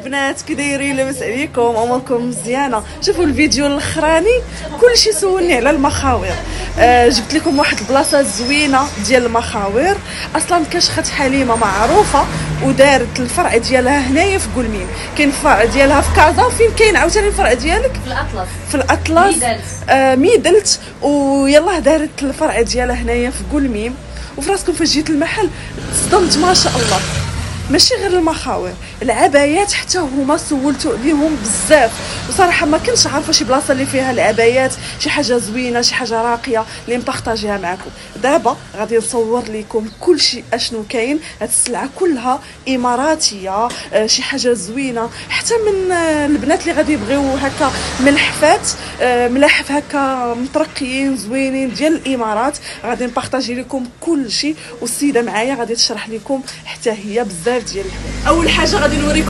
البنات كي دايرين؟ لاباس عليكم؟ اموركم مزيانه؟ شوفوا الفيديو الاخراني كلشي سولني على المخاوير. جبت لكم واحد البلاصه زوينه ديال المخاوير. اصلا كشخت حليمه معروفه ودارت الفرع ديالها هنايا في قلميم. كاين الفرع ديالها في كازا. فين كاين عاوتاني الفرع ديالك؟ في الاطلس. في الاطلس ميدلت. ويلا دارت الفرع ديالها هنايا في قلميم. وفي راسكم فاش جيت المحل تصدمت ما شاء الله. ماشي غير المخاوير، العبايات حتى هما سولتو عليهم بزاف. وصراحه ما كنتش عارفه شي بلاصه اللي فيها العبايات، شي حاجه زوينه، شي حاجه راقيه اللي نبارطاجيها معكم. دابا غادي نصور لكم كلشي اشنو كاين. هاد السلعه كلها اماراتيه، شي حاجه زوينه. حتى من البنات اللي غادي يبغيو هكا ملحفات، ملاحف هكا مترقيين زوينين ديال الامارات، غادي نبارطاجي لكم كلشي. والسيده معايا غادي تشرح لكم حتى هي بزاف ديال الحوايج. اول حاجه غادي نوريكم